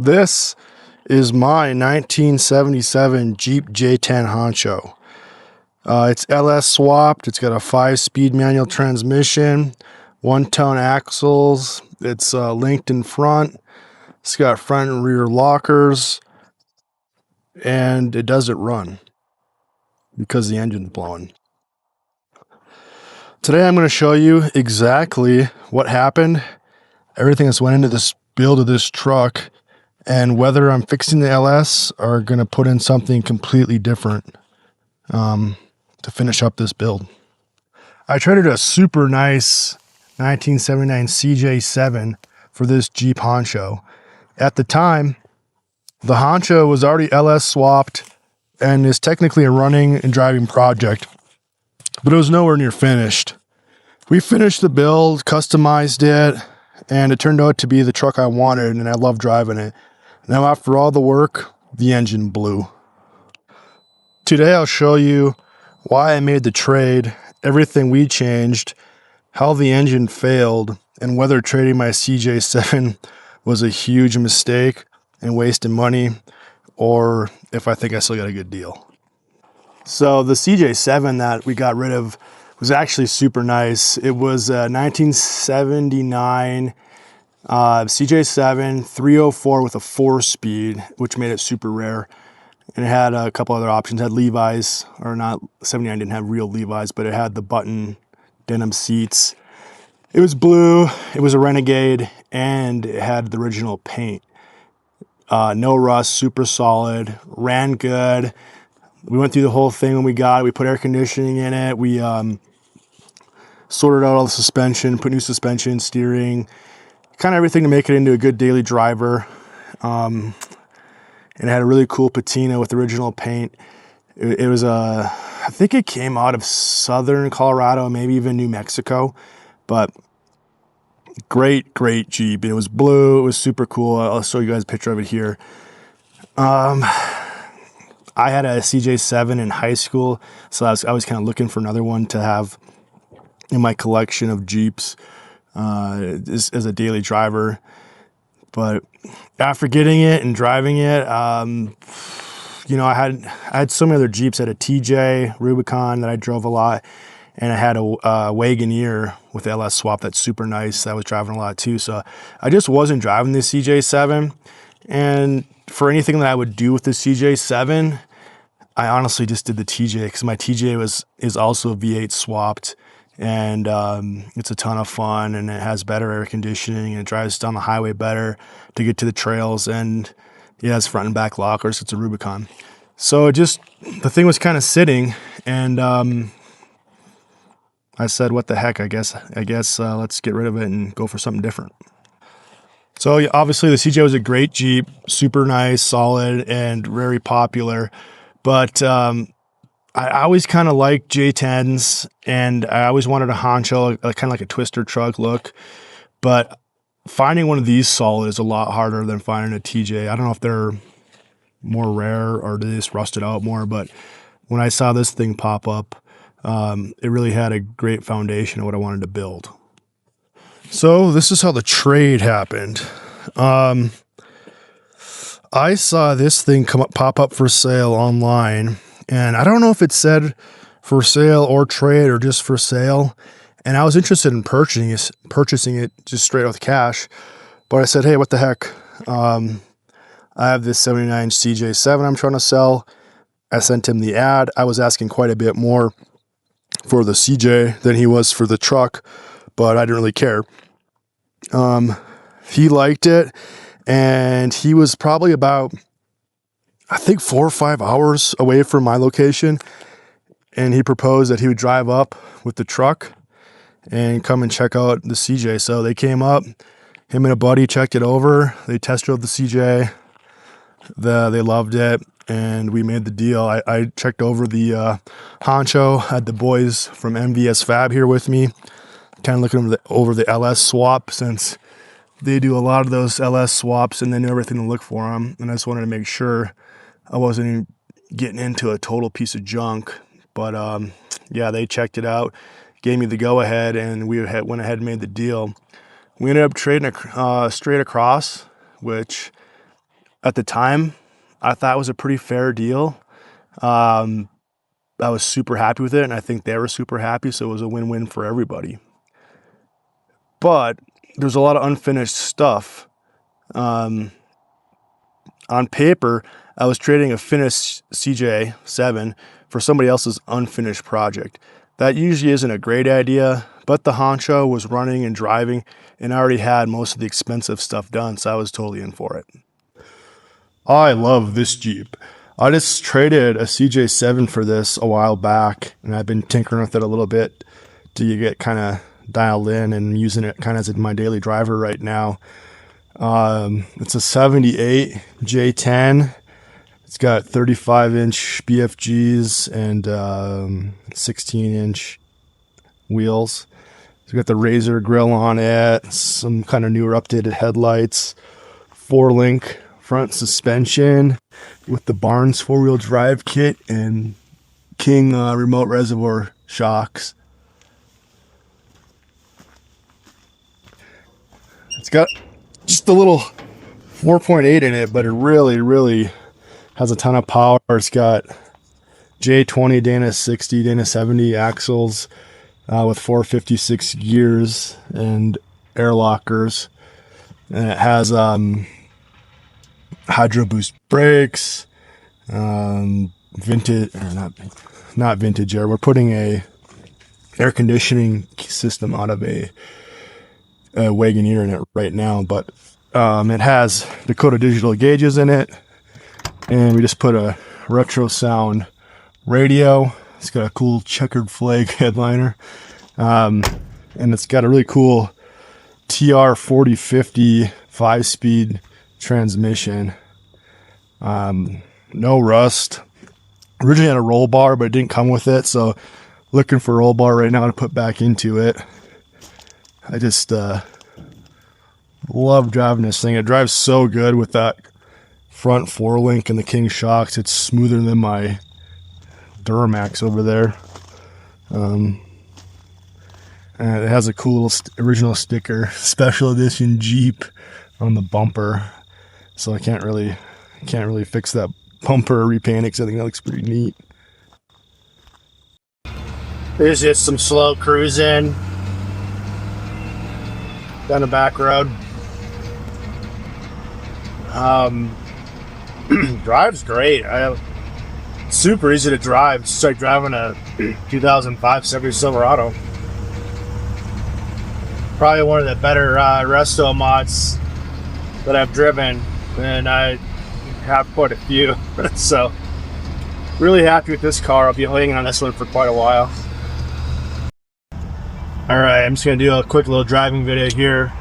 This is my 1977 Jeep J10 Honcho. It's LS swapped. It's got a 5-speed manual transmission, 1-ton axles. It's linked in front. It's got front and rear lockers, and it doesn't run because the engine's blowing. Today I'm going to show you exactly what happened, everything that's went into this build of this truck, and whether I'm fixing the LS or going to put in something completely different to finish up this build. I traded a super nice 1979 CJ7 for this Jeep Honcho. At the time, the Honcho was already LS swapped and is technically a running and driving project, but it was nowhere near finished. We finished the build, customized it, and it turned out to be the truck I wanted, and I love driving it. Now, after all the work, the engine blew. Today, I'll show you why I made the trade, everything we changed, how the engine failed, and whether trading my CJ7 was a huge mistake and wasting money, or if I think I still got a good deal. So the CJ7 that we got rid of was actually super nice. It was a 1979 CJ7 304 with a 4-speed, which made it super rare. And it had a couple other options. It had Levi's, or not, 79 didn't have real Levi's, but it had the button denim seats. It was blue, it was a Renegade, and it had the original paint. No rust, super solid, ran good. We went through the whole thing when we got it. We put air conditioning in it. We sorted out all the suspension, put new suspension, steering, kind of everything to make it into a good daily driver. And it had a really cool patina with original paint. It was I think it came out of southern Colorado, maybe even New Mexico, but great Jeep. It was blue. It was super cool. I'll show you guys a picture of it here. I had a CJ7 in high school, so I was kind of looking for another one to have in my collection of Jeeps as a daily driver. But after getting it and driving it, you know, I had so many other Jeeps. I had a TJ Rubicon that I drove a lot, and I had a Wagoneer with LS swap that's super nice that I was driving a lot too. So I just wasn't driving the CJ7, and for anything that I would do with the CJ7, I honestly just did the TJ, because my TJ is also V8 swapped, and it's a ton of fun, and it has better air conditioning, and it drives down the highway better to get to the trails, and yeah, it's front and back lockers. It's a Rubicon. So the thing was kind of sitting, and I said, what the heck, I guess let's get rid of it and go for something different. So yeah, obviously the CJ was a great Jeep, super nice, solid, and very popular. But I always kind of liked J10s, and I always wanted a Honcho, kind of like a twister truck look. But finding one of these solid is a lot harder than finding a TJ. I don't know if they're more rare or they just rusted out more, but when I saw this thing pop up, it really had a great foundation of what I wanted to build. So this is how the trade happened. I saw this thing pop up for sale online, and I don't know if it said for sale or trade or just for sale. And I was interested in purchasing it just straight with cash. But I said, hey, what the heck? I have this 79 CJ7 I'm trying to sell. I sent him the ad. I was asking quite a bit more for the CJ than he was for the truck, but I didn't really care. He liked it, and he was probably about, I think, 4 or 5 hours away from my location, and he proposed that he would drive up with the truck and come and check out the CJ. So they came up, him and a buddy checked it over, they test drove the CJ, they loved it, and we made the deal. I checked over the Honcho, had the boys from MVS Fab here with me, kind of looking over the LS swap, since they do a lot of those LS swaps and they know everything to look for them. And I just wanted to make sure I wasn't getting into a total piece of junk. But yeah, they checked it out, gave me the go-ahead, and we went ahead and made the deal. We ended up trading straight across, which At the time, I thought it was a pretty fair deal. I was super happy with it, and I think they were super happy, so it was a win-win for everybody. But there's a lot of unfinished stuff. On paper, I was trading a finished CJ7 for somebody else's unfinished project. That usually isn't a great idea, but the Honcho was running and driving, and I already had most of the expensive stuff done, so I was totally in for it. I love this Jeep. I just traded a CJ7 for this a while back, and I've been tinkering with it a little bit to get kind of dialed in and using it kind of as my daily driver right now. It's a 78 J10. It's got 35-inch BFGs and 16-inch wheels. It's got the Razor grill on it, some kind of newer updated headlights, 4-link front suspension with the Barnes 4-wheel drive kit and King remote reservoir shocks. It's got just a little 4.8 in it, but it really has a ton of power. It's got J20, Dana 60, Dana 70 axles with 456 gears and air lockers. And it has Hydro Boost brakes, vintage, or not vintage air. We're putting a air conditioning system out of a Wagoneer in it right now, but it has Dakota Digital gauges in it, and we just put a RetroSound radio. It's got a cool checkered flag headliner, and it's got a really cool TR 4050 5-speed transmission. No rust. Originally had a roll bar, but it didn't come with it, so looking for a roll bar right now to put back into it. I just love driving this thing. It drives so good with that front 4-link and the King shocks. It's smoother than my Duramax over there. And it has a cool original sticker, special edition Jeep on the bumper. So I can't really fix that bumper or repaint it because I think that looks pretty neat. There's just some slow cruising down the back road. Drives great. Super easy to drive. It's like driving a 2005 Chevy Silverado. Probably one of the better resto mods that I've driven, and I have quite a few. So really happy with this car. I'll be hanging on this one for quite a while. Alright, I'm just going to do a quick little driving video here.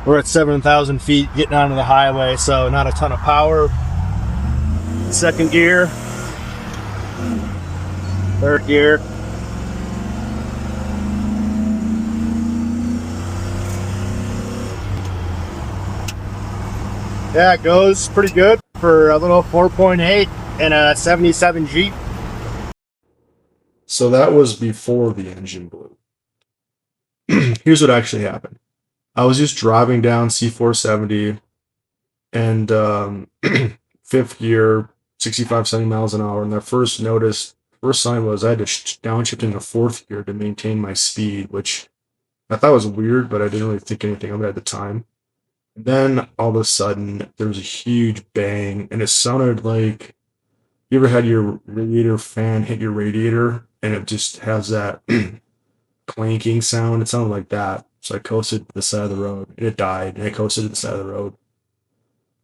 We're at 7,000 feet getting onto the highway, so not a ton of power. Second gear. Third gear. Yeah, it goes pretty good for a little 4.8 and a 77 Jeep. So that was before the engine blew. Here's what actually happened. I was just driving down C470 and fifth gear, 65, 70 miles an hour. And the first sign was I had to downshift into fourth gear to maintain my speed, which I thought was weird, but I didn't really think anything of it at the time. And then all of a sudden, there was a huge bang, and it sounded like, you ever had your radiator fan hit your radiator, and it just has that clanking sound? It sounded like that. So I coasted to the side of the road, and it died, and I coasted to the side of the road.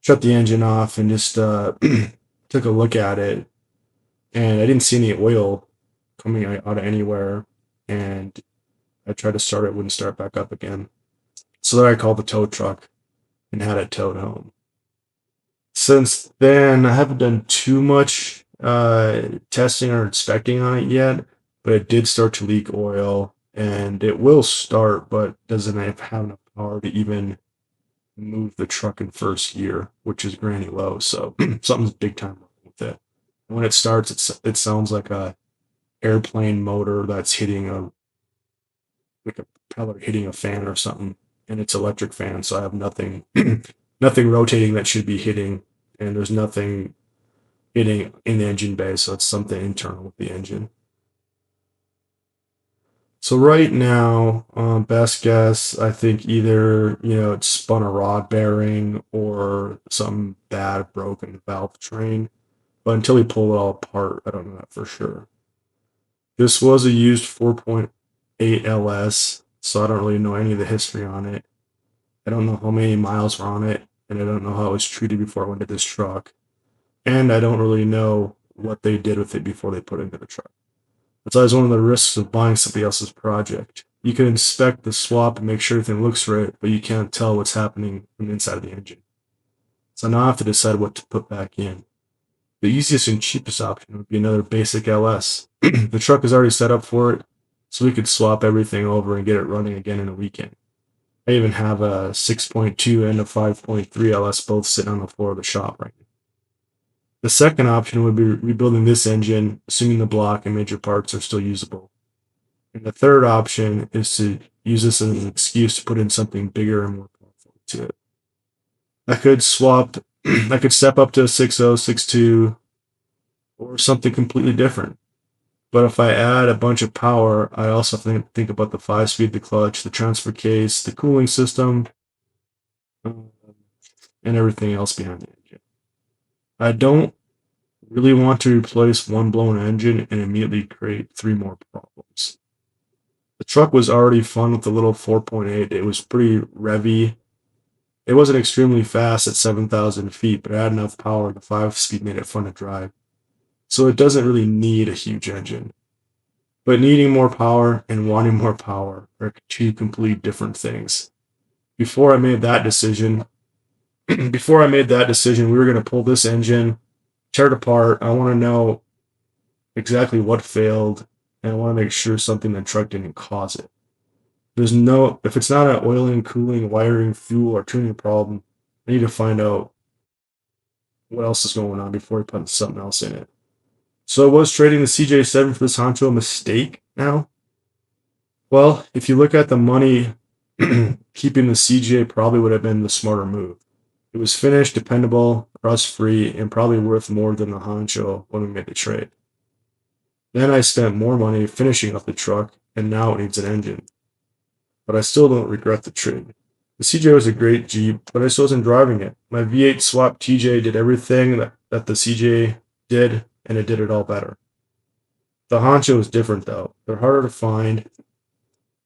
Shut the engine off, and just took a look at it, and I didn't see any oil coming out of anywhere, and I tried to start it, wouldn't start back up again. So then I called the tow truck and had it towed home. Since then, I haven't done too much testing or inspecting on it yet, but it did start to leak oil, and it will start, but doesn't have enough power to even move the truck in first gear, which is granny low, so something's big time wrong with it. When it starts, it sounds like a airplane motor that's hitting a propeller hitting a fan or something, and it's electric fan, so I have nothing nothing rotating that should be hitting and there's nothing hitting in the engine bay, so it's something internal with the engine. So right now, best guess, I think either, it spun a rod bearing or some bad broken valve train. But until we pull it all apart, I don't know that for sure. This was a used 4.8 LS, so I don't really know any of the history on it. I don't know how many miles were on it, and I don't know how it was treated before I went to this truck. And I don't really know what they did with it before they put it into the truck. That's always one of the risks of buying somebody else's project. You can inspect the swap and make sure everything looks right, but you can't tell what's happening from the inside of the engine. So now I have to decide what to put back in. The easiest and cheapest option would be another basic LS. The truck is already set up for it, so we could swap everything over and get it running again in a weekend. I even have a 6.2 and a 5.3 LS both sitting on the floor of the shop right now. The second option would be rebuilding this engine, assuming the block and major parts are still usable. And the third option is to use this as an excuse to put in something bigger and more powerful to it. I could I could step up to a 6.0, 6.2, or something completely different. But if I add a bunch of power, I also think about the 5-speed, the clutch, the transfer case, the cooling system, and everything else behind the engine. I don't really want to replace one blown engine and immediately create 3 more problems. The truck was already fun with the little 4.8. It was pretty revvy. It wasn't extremely fast at 7,000 feet, but it had enough power. The 5-speed made it fun to drive. So it doesn't really need a huge engine. But needing more power and wanting more power are 2 completely different things. Before I made that decision, we were going to pull this engine, tear it apart. I want to know exactly what failed, and I want to make sure something in the truck didn't cause it. If it's not an oiling, cooling, wiring, fuel, or tuning problem, I need to find out what else is going on before I put something else in it. So was trading the CJ7 for this Honcho a mistake now? Well, if you look at the money, keeping the CJ probably would have been the smarter move. It was finished, dependable, rust-free, and probably worth more than the Honcho when we made the trade. Then I spent more money finishing up the truck, and now it needs an engine. But I still don't regret the trade. The CJ was a great Jeep, but I still wasn't driving it. My V8 swap TJ did everything that the CJ did, and it did it all better. The Honcho is different though. They're harder to find.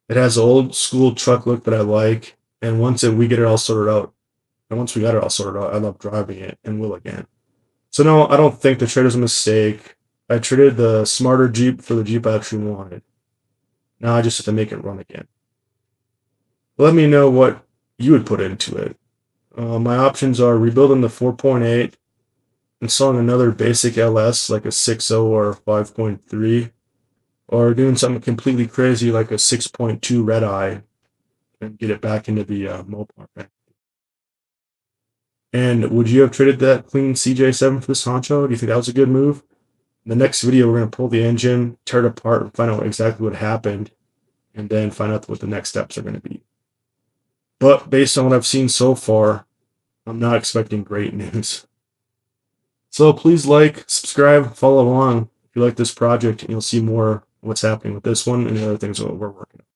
It has the old school truck look that I like, and once we got it all sorted out, I love driving it and will again. So no, I don't think the trade was a mistake. I traded the smarter Jeep for the Jeep I actually wanted. Now I just have to make it run again. Let me know what you would put into it. My options are rebuilding the 4.8, installing another basic LS like a 6.0 or 5.3, or doing something completely crazy like a 6.2 Red Eye and get it back into the Mopar. And would you have traded that clean CJ7 for this Honcho? Do you think that was a good move? In the next video, we're going to pull the engine, tear it apart, and find out exactly what happened, and then find out what the next steps are going to be. But based on what I've seen so far, I'm not expecting great news. So please like, subscribe, follow along if you like this project, and you'll see more of what's happening with this one and the other things that we're working on.